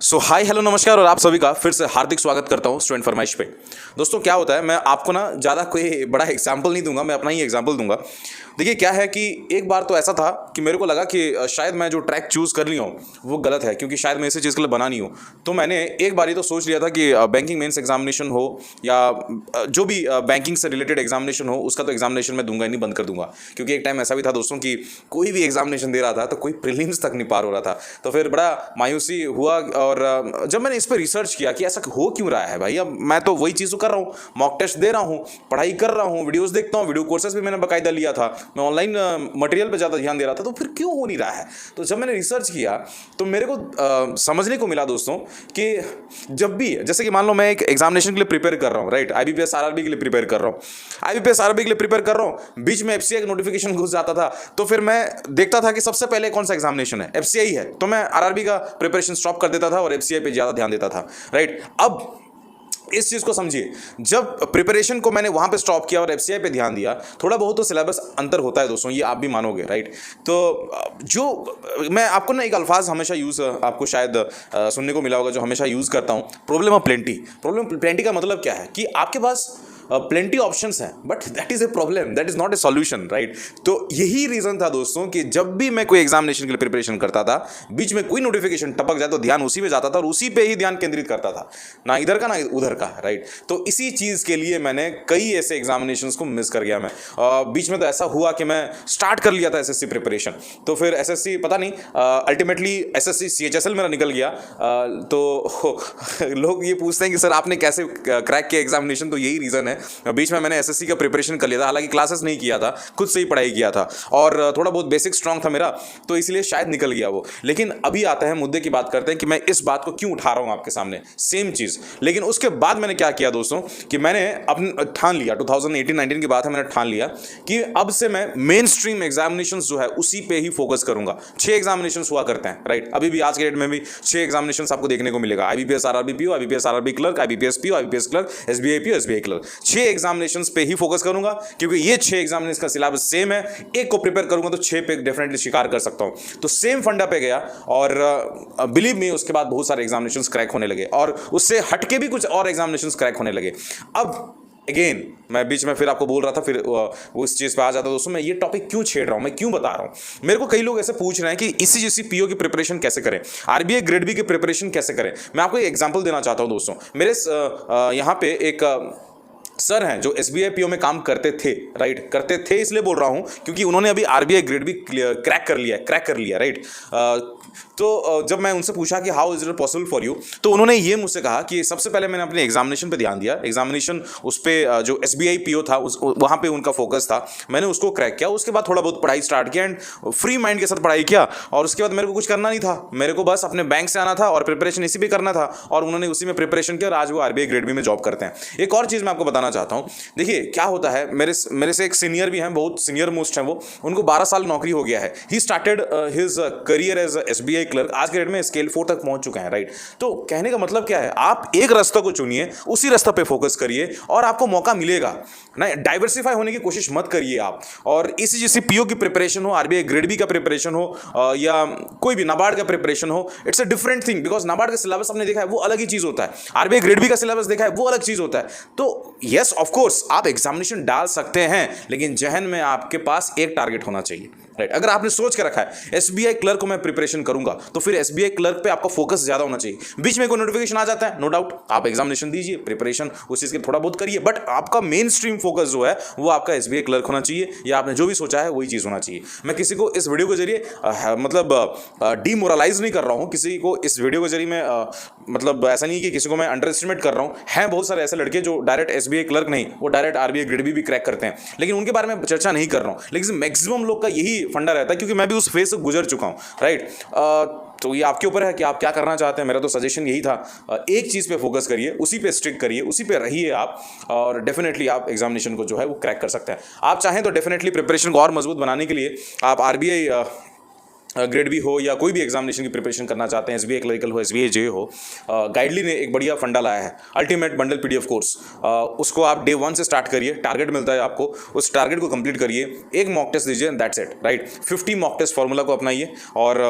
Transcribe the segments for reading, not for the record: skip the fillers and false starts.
सो hi hello नमस्कार और आप सभी का फिर से हार्दिक स्वागत करता हूं स्टूडेंट फरमाइश पे। दोस्तों क्या होता है, मैं आपको ना ज़्यादा कोई बड़ा एग्जाम्पल नहीं दूंगा, मैं अपना ही एग्जाम्पल दूंगा। देखिए क्या है कि एक बार तो ऐसा था कि मेरे को लगा कि शायद मैं जो ट्रैक चूज़ कर लिया हूँ वो गलत है, क्योंकि शायद मैं इसी चीज़ के लिए बना नहीं हूँ। तो मैंने एक बार ही तो सोच लिया था कि बैंकिंग मेंस एग्जामिनेशन हो या जो भी बैंकिंग से रिलेटेड एग्जामिनेशन हो उसका तो एग्जामिनेशन मैं दूंगा ही नहीं, बंद कर दूंगा। क्योंकि एक टाइम ऐसा भी था दोस्तों कि कोई भी एग्जामिनेशन दे रहा था तो कोई प्रीलिम्स तक नहीं पार हो रहा था। तो फिर बड़ा मायूसी हुआ और जब मैंने इस पर रिसर्च किया कि ऐसा हो क्यों रहा है भाई। अब मैं तो वही चीज़ कर रहा हूँ, मॉक टेस्ट दे रहा हूँ, पढ़ाई कर रहा हूँ, वीडियोस देखता हूँ, वीडियो कोर्सेज भी मैंने बाकायदा लिया था, मैं ऑनलाइन मटेरियल पे ज़्यादा ध्यान दे रहा था, तो फिर क्यों हो नहीं रहा है। तो जब मैंने रिसर्च किया तो मेरे को समझने को मिला दोस्तों कि जब भी जैसे कि मान लो मैं एक एग्जामिनेशन के लिए प्रिपेयर कर रहा हूँ, राइट, आईबीपीएस आरआरबी के लिए प्रिपेयर कर रहा हूँ, आईबीपीएस आरआरबी के लिए प्रिपेयर कर रहा हूँ, बीच में एफसीआई का नोटिफिकेशन घुस जाता था। तो फिर मैं देखता था कि सबसे पहले कौन सा एग्जामिनेशन है, एफसीआई है, तो मैं आरआरबी का प्रिपरेशन स्टॉप कर देता था और एफसीआई पे ज़्यादा ध्यान देता था, राइट। अब इस चीज़ को समझिए, जब प्रिपरेशन को मैंने वहाँ पे स्टॉप किया और एफसीआई पे ध्यान दिया, थोड़ा बहुत तो सिलेबस अंतर होता है दोस्तों, ये आप भी मानोगे, राइट। तो जो मैं आपको ना एक अल्फाज हमेशा यूज़ आपको शायद सुनने को मिला होगा, जो हमेशा यूज़ करता हूँ, problem of plenty. Problem plenty का मतलब क्या है कि आपके पास प्लेंटी ऑप्शंस हैं but that is a problem, that is not a solution, right. तो यही रीज़न था दोस्तों कि जब भी मैं कोई एग्जामिनेशन के लिए प्रिपरेशन करता था, बीच में कोई नोटिफिकेशन टपक जाए तो ध्यान उसी पे जाता था और उसी पे ही ध्यान केंद्रित करता था, ना इधर का ना उधर का, राइट। तो इसी चीज़ के लिए मैंने कई ऐसे एग्जामिनेशंस को मिस कर गया मैं। बीच में तो ऐसा हुआ कि मैं स्टार्ट कर लिया था एसएससी प्रिपरेशन, तो फिर एसएससी पता नहीं अल्टीमेटली एसएससी सीएचएसएल मेरा निकल गया। तो लोग ये पूछते हैं कि सर आपने कैसे क्रैक किया एग्जामिनेशन, तो यही रीज़न है। बीच में मैंने एसएससी का प्रिपरेशन कर लिया था, हालांकि क्लासेस नहीं किया था, खुद से ही पढ़ाई किया था और थोड़ा बहुत बेसिक स्ट्रांग था मेरा, तो इसलिए शायद निकल गया वो। लेकिन अभी आता है मुद्दे की बात करते हैं कि मैं इस बात को क्यों उठा रहा हूं आपके सामने, सेम चीज़। लेकिन उसके बाद मैंने क्या किया दोस्तों कि मैंने अपने ठान लिया, 2018-19 की बात है, मैंने ठान लिया कि अब से मैं मेन स्ट्रीम एग्जामिनेशन जो है उसी पे ही फोकस करूंगा। 6 एग्जामिनेशन हुआ करते हैं, राइट। अभी भी आज के डेट में भी 6 एग्जामिनेशन आपको देखने को मिलेगा, IBPS RRB PO, IBPS RRB clerk, IBPS PO, IBPS clerk, SBI PO, SBI clerk. 6 examinations पे ही फोकस करूंगा क्योंकि ये 6 एग्जामिनेशन का सिलेबस सेम है। एक को प्रिपेयर करूंगा तो 6 पे डेफिनेटली शिकार कर सकता हूं। तो सेम फंडा पे गया और बिलीव मी उसके बाद बहुत सारे एग्जामिनेशंस क्रैक होने लगे और उससे हटके भी कुछ और एग्जामिनेशंस क्रैक होने लगे। अब अगेन मैं बीच में फिर आपको बोल रहा था, फिर उस चीज़ पे आ जाता। दोस्तों मैं ये टॉपिक क्यों छेड़ रहा हूँ, मैं क्यों बता रहा हूँ, मेरे को कई लोग ऐसे पूछ रहे हैं कि ईसीजीसी पीओ की प्रिपरेशन कैसे करें, आरबीआई ग्रेड बी की प्रिपरेशन कैसे करें। मैं आपको एक एग्जांपल देना चाहता हूँ दोस्तों। मेरे यहाँ पे एक सर हैं जो एसबीआई पीओ में काम करते थे, राइट, करते थे इसलिए बोल रहा हूं क्योंकि उन्होंने अभी आरबीआई ग्रेड भी क्रैक कर लिया, राइट। तो जब मैं उनसे पूछा कि how is it possible for you, तो उन्होंने ये मुझसे कहा कि सबसे पहले मैंने अपने एग्जामिनेशन पे ध्यान दिया, एग्जामिनेशन उस पर जो एसबीआई पीओ था वहाँ पे उनका फोकस था, मैंने उसको क्रैक किया, उसके बाद थोड़ा बहुत पढ़ाई स्टार्ट किया एंड फ्री माइंड के साथ पढ़ाई किया और उसके बाद मेरे को कुछ करना नहीं था, मेरे को बस अपने बैंक से आना था और प्रिपरेशन इसी भी करना था और उन्होंने उसी में प्रिपरेशन किया और आज वो आरबीआई ग्रेड बी में जॉब करते हैं। एक और चीज़ मैं आपको बताना चाहता हूँ, देखिए क्या होता है, मेरे से एक सीनियर भी हैं, बहुत सीनियर मोस्ट हैं वो, उनको 12 साल नौकरी हो गया है। He started his career as SBI clerk, आज के डेट में स्केल 4 तक पहुंच चुके हैं, राइट। तो कहने का मतलब क्या है, आप एक रास्ता को चुनिए, उसी रास्ते पे फोकस करिए और आपको मौका मिलेगा ना। डाइवर्सिफाई होने की कोशिश मत करिए आप। और ईसीजीसी पीओ की प्रिपरेशन हो, आरबीआई ग्रेड बी का प्रिपरेशन हो या कोई भी नाबार्ड का प्रिपरेशन हो, it's a different thing, because NABARD का सिलेबस आपने देखा है वो अलग ही चीज होता है, आरबीआई ग्रेड बी का सिलेबस देखा है वो अलग चीज होता है। तो यस ऑफ कोर्स आप एग्जामिनेशन डाल सकते हैं, लेकिन जहन में आपके पास एक टारगेट होना चाहिए, राइट। अगर आपने सोच के रखा है एसबीआई क्लर्क को मैं प्रिपरेशन करूंगा, तो फिर एसबीआई क्लर्क पे आपका फोकस ज्यादा होना चाहिए। बीच में कोई नोटिफिकेशन आ जाता है, नो डाउट आप एग्जामिनेशन दीजिए, प्रिपरेशन उस चीज के थोड़ा बहुत करिए, बट आपका मेन स्ट्रीम फोकस जो है वो आपका एसबीआई क्लर्क होना चाहिए, या आपने जो भी सोचा है वही चीज होना चाहिए। मैं किसी को इस वीडियो के जरिए मतलब डीमोरलाइज नहीं कर रहा हूं, किसी को इस वीडियो के जरिए मैं मतलब ऐसा नहीं कि किसी को मैं अंडर एस्टिमेट कर रहा हूं। हैं बहुत सारे ऐसे लड़के जो डायरेक्ट एसबीआई क्लर्क नहीं, वो डायरेक्ट आरबीआई ग्रेड बी भी क्रैक करते हैं, लेकिन उनके बारे में चर्चा नहीं कर रहा हूं। लेकिन मैक्सिमम लोग का यही फंडा रहता है, क्योंकि मैं भी उस फेज से गुजर चुका हूं, राइट। तो ये आपके ऊपर है कि आप क्या करना चाहते हैं। मेरा तो सजेशन यही था, एक चीज़ पे फोकस करिए, उसी पे स्टिक करिए, उसी पे रहिए आप, और डेफिनेटली आप एग्जामिनेशन को जो है वो क्रैक कर सकते हैं। आप चाहें तो डेफिनेटली प्रिपरेशन को और मजबूत बनाने के लिए आप आरबीआई ग्रेड बी हो या कोई भी एग्जामिनेशन की प्रिपरेशन करना चाहते हैं, एसबीआई क्लरिकल हो, एसबीआई जे हो, गाइडली ने एक बढ़िया फंडा लाया है, अल्टीमेट बंडल पीडीएफ कोर्स। उसको आप डे 1 से स्टार्ट करिए, टारगेट मिलता है आपको, उस टारगेट को कंप्लीट करिए, एक मॉक टेस्ट दीजिए, that's it, right. 50 mock test formula को अपनाइए और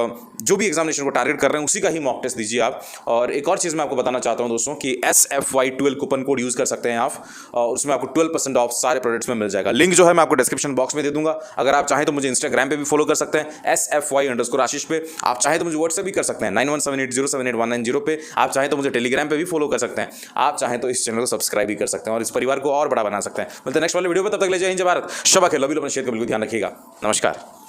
जो भी एग्जामिनेशन को टारगेट कर रहे हैं उसी का ही मॉक टेस्ट दीजिए आप। और एक और चीज़ मैं आपको बताना चाहता हूँ दोस्तों कि SFY12 कूपन कोड यूज़ कर सकते हैं आप, और उसमें आपको 12% ऑफ सारे प्रोडक्ट्स में मिल जाएगा। लिंक जो है मैं आपको डिस्क्रिप्शन बॉक्स में दे दूंगा। अगर आप चाहें तो मुझे इंस्टाग्राम पे भी फॉलो कर सकते हैं SFY_आशीष पे। आप चाहें तो मुझे व्हाट्सएप भी कर सकते हैं 9178078190 पे। आप चाहें तो मुझे टेलीग्राम पे भी फॉलो कर सकते हैं। आप चाहें तो इस चैनल को सब्सक्राइब भी कर सकते हैं और इस परिवार को और बड़ा बना सकते हैं। मिलते हैं नेक्स्ट वाले वीडियो पे, तब तक ले जय हिंद, जय भारत, शबा खेलो, अपने क्षेत्र का बिल्कुल ध्यान रखिएगा। नमस्कार।